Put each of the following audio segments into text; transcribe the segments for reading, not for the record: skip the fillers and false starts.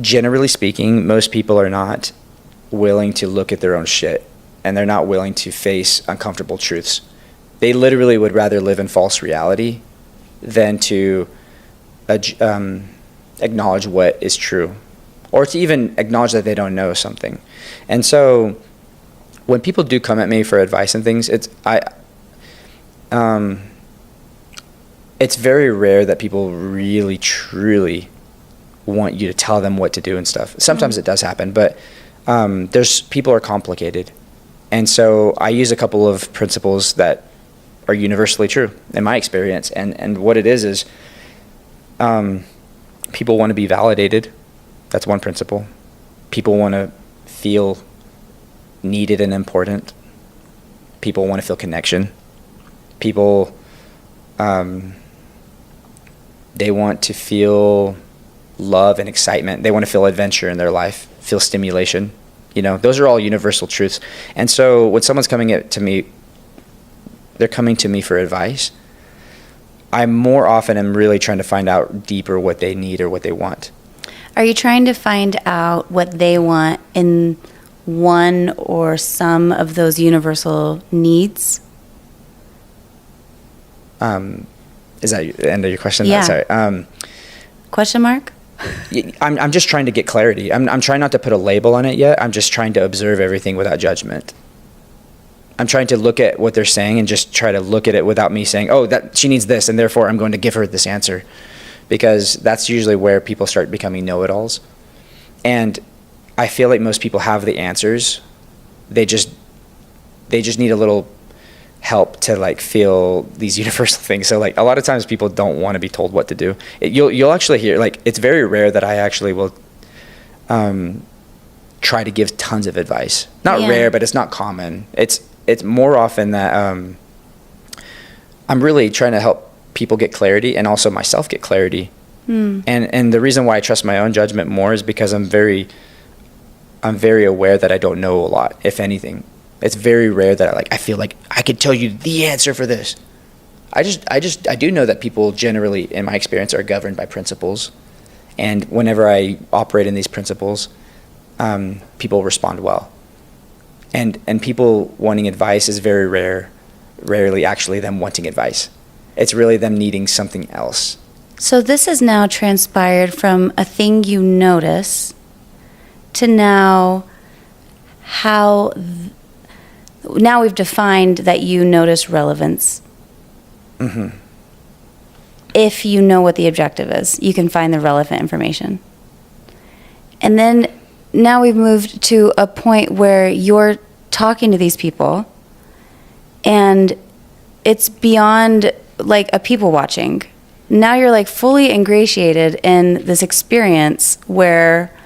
generally speaking, most people are not willing to look at their own shit, and they're not willing to face uncomfortable truths. They literally would rather live in false reality than to acknowledge what is true, or to even acknowledge that they don't know something. And so when people do come at me for advice and things, it's very rare that people really truly want you to tell them what to do and stuff. Sometimes it does happen, but people are complicated. And so I use a couple of principles that are universally true in my experience. And what it is people want to be validated. That's one principle. People want to feel needed and important. People want to feel connection. People, they want to feel love and excitement. They want to feel adventure in their life, feel stimulation. You know, those are all universal truths. And so when someone's coming to me, they're coming to me for advice, I more often am really trying to find out deeper what they need or what they want. Are you trying to find out what they want in one or some of those universal needs? Is that the end of your question? Yeah. Sorry. Question mark? I'm just trying to get clarity. I'm trying not to put a label on it yet. I'm just trying to observe everything without judgment. I'm trying to look at what they're saying and just try to look at it without me saying, oh, that she needs this, and therefore I'm going to give her this answer. Because that's usually where people start becoming know-it-alls. And I feel like most people have the answers. They just need a little help to like feel these universal things. So like a lot of times people don't want to be told what to do. You'll actually hear, like, it's very rare that I actually will try to give tons of advice. Not rare, but it's not common. It's more often that I'm really trying to help people get clarity and also myself get clarity. And the reason why I trust my own judgment more is because I'm very aware that I don't know a lot, if anything. It's very rare that I feel like I could tell you the answer for this. I do know that people generally, in my experience, are governed by principles. And whenever I operate in these principles, people respond well. And people wanting advice is very rarely actually them wanting advice. It's really them needing something else. So this has now transpired from a thing you notice to now now we've defined that you notice relevance. Mm-hmm. If you know what the objective is, you can find the relevant information. And then now we've moved to a point where you're talking to these people and it's beyond like a people watching. Now you're like fully ingratiated in this experience where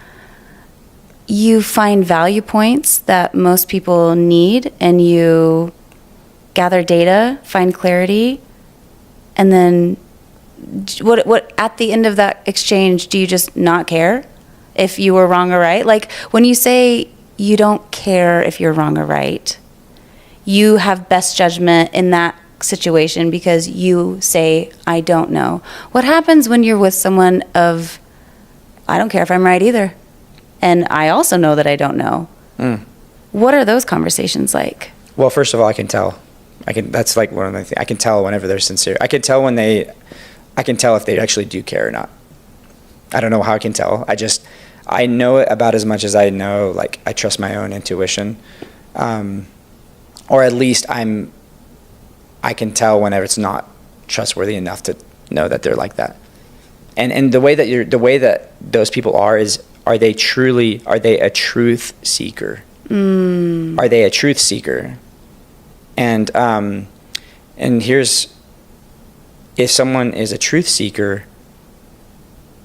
you find value points that most people need and you gather data, find clarity, and then what at the end of that exchange, do you just not care if you were wrong or right? Like when you say you don't care if you're wrong or right, you have best judgment in that situation because you say, I don't know. What happens when you're with someone of, I don't care if I'm right either, and I also know that I don't know? What are those conversations like? Well, first of all, I can tell. That's like one of the things. I can tell whenever they're sincere. I can tell if they actually do care or not. I don't know how I can tell. I know it about as much as I know, like, I trust my own intuition. Or at least I can tell whenever it's not trustworthy enough to know that they're like that. And the way that those people are they a truth seeker? Are they a truth seeker? And here's, if someone is a truth seeker,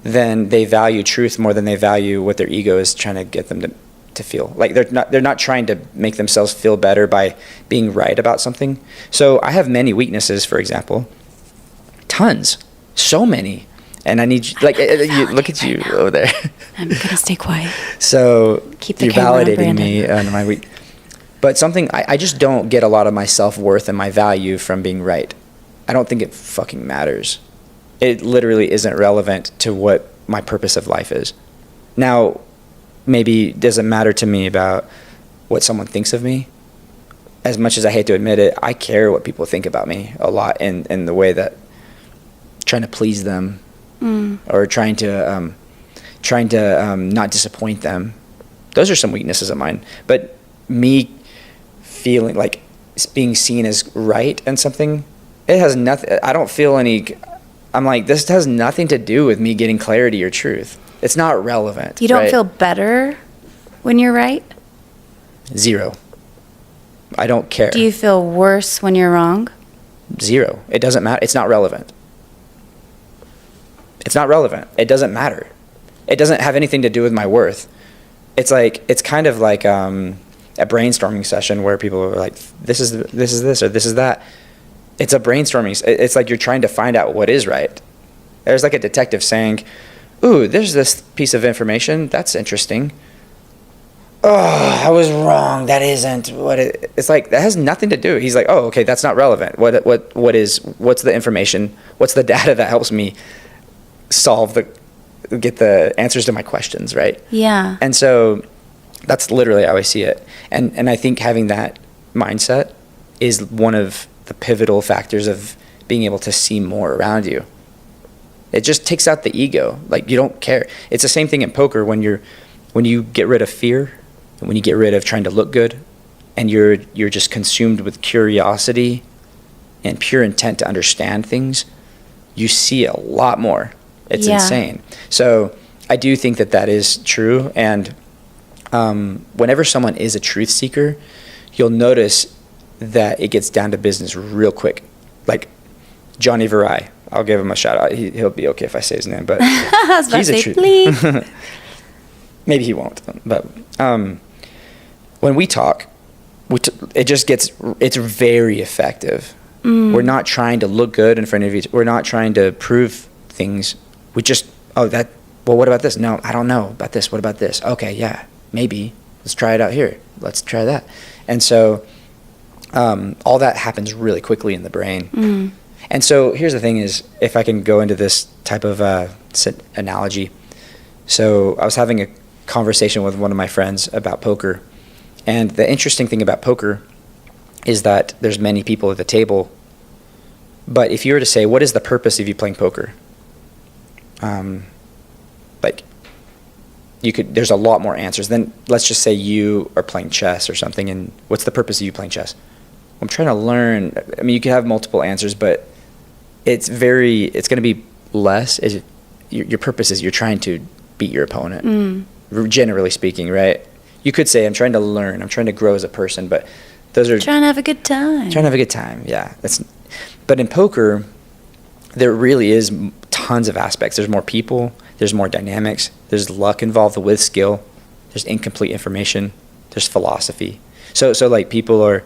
then they value truth more than they value what their ego is trying to get them to feel. Like they're not trying to make themselves feel better by being right about something. So I have many weaknesses, for example. Tons. So many. And I need you, like, look at you over there. I'm gonna stay quiet. So Keep the you're camera on, validating me Brandon. on my weak. But something, I just don't get a lot of my self-worth and my value from being right. I don't think it fucking matters. It literally isn't relevant to what my purpose of life is. Now, maybe it doesn't matter to me about what someone thinks of me. As much as I hate to admit it, I care what people think about me a lot, in the way that trying to please them or trying to not disappoint them. Those are some weaknesses of mine. But me feeling like being seen as right and something, it has nothing. I don't feel any. I'm like, this has nothing to do with me getting clarity or truth. It's not relevant. You don't right? feel better when you're right? Zero. I don't care. Do you feel worse when you're wrong? Zero. It doesn't matter. It's not relevant. It's not relevant. It doesn't matter. It doesn't have anything to do with my worth. It's like, it's kind of like a brainstorming session where people are like, this is this or this is that. It's a brainstorming. It's like you're trying to find out what is right. There's like a detective saying, ooh, there's this piece of information. That's interesting. Oh, I was wrong. That isn't what it. It's like that has nothing to do. He's like, oh, okay, that's not relevant. What's the information? What's the data that helps me get the answers to my questions, right? Yeah. And so that's literally how I see it. And I think having that mindset is one of the pivotal factors of being able to see more around you. It just takes out the ego. Like, you don't care. It's the same thing in poker when you get rid of fear, and when you get rid of trying to look good, and you're just consumed with curiosity and pure intent to understand things, you see a lot more. It's insane. So I do think that is true. And whenever someone is a truth seeker, you'll notice that it gets down to business real quick. Like Johnny Varai, I'll give him a shout out. He'll be okay if I say his name, but he's a truth. Please. Maybe he won't. But when we talk, it's very effective. We're not trying to look good in front of each. We're not trying to prove things. We just, well, what about this? No, I don't know about this. What about this? Okay, yeah, maybe. Let's try it out here. Let's try that. And so all that happens really quickly in the brain. And so here's the thing is, if I can go into this type of analogy. So I was having a conversation with one of my friends about poker. And the interesting thing about poker is that there's many people at the table. But if you were to say, what is the purpose of you playing poker? Like, there's a lot more answers. Then let's just say you are playing chess or something, and what's the purpose of you playing chess? I'm trying to learn. I mean, you could have multiple answers, but it's going to be less. Your purpose is you're trying to beat your opponent, generally speaking, right? You could say, I'm trying to learn. I'm trying to grow as a person, but those are... Trying to have a good time. Trying to have a good time, yeah. But in poker, there really is tons of aspects. There's more people. There's more dynamics. There's luck involved with skill. There's incomplete information. There's philosophy. So like, people are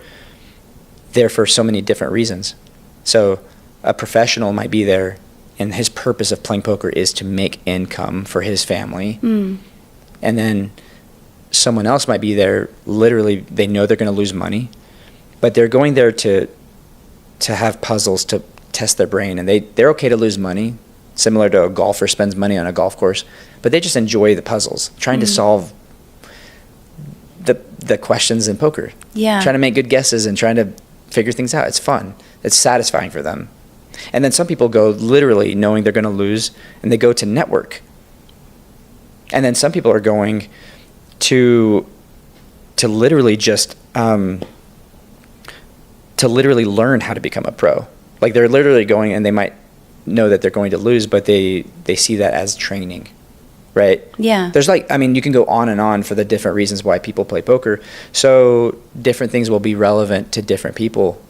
there for so many different reasons. So a professional might be there, and his purpose of playing poker is to make income for his family. And then someone else might be there, literally, they know they're going to lose money, but they're going there to have puzzles to test their brain, and they're okay to lose money, similar to a golfer spends money on a golf course, but they just enjoy the puzzles, trying to solve the questions in poker. Yeah. Trying to make good guesses and trying to figure things out. It's fun. It's satisfying for them. And then some people go literally knowing they're going to lose, and they go to network. And then some people are going to literally just to literally learn how to become a pro. Like, they're literally going, and they might know that they're going to lose, but they see that as training, right? Yeah. There's you can go on and on for the different reasons why people play poker. So different things will be relevant to different people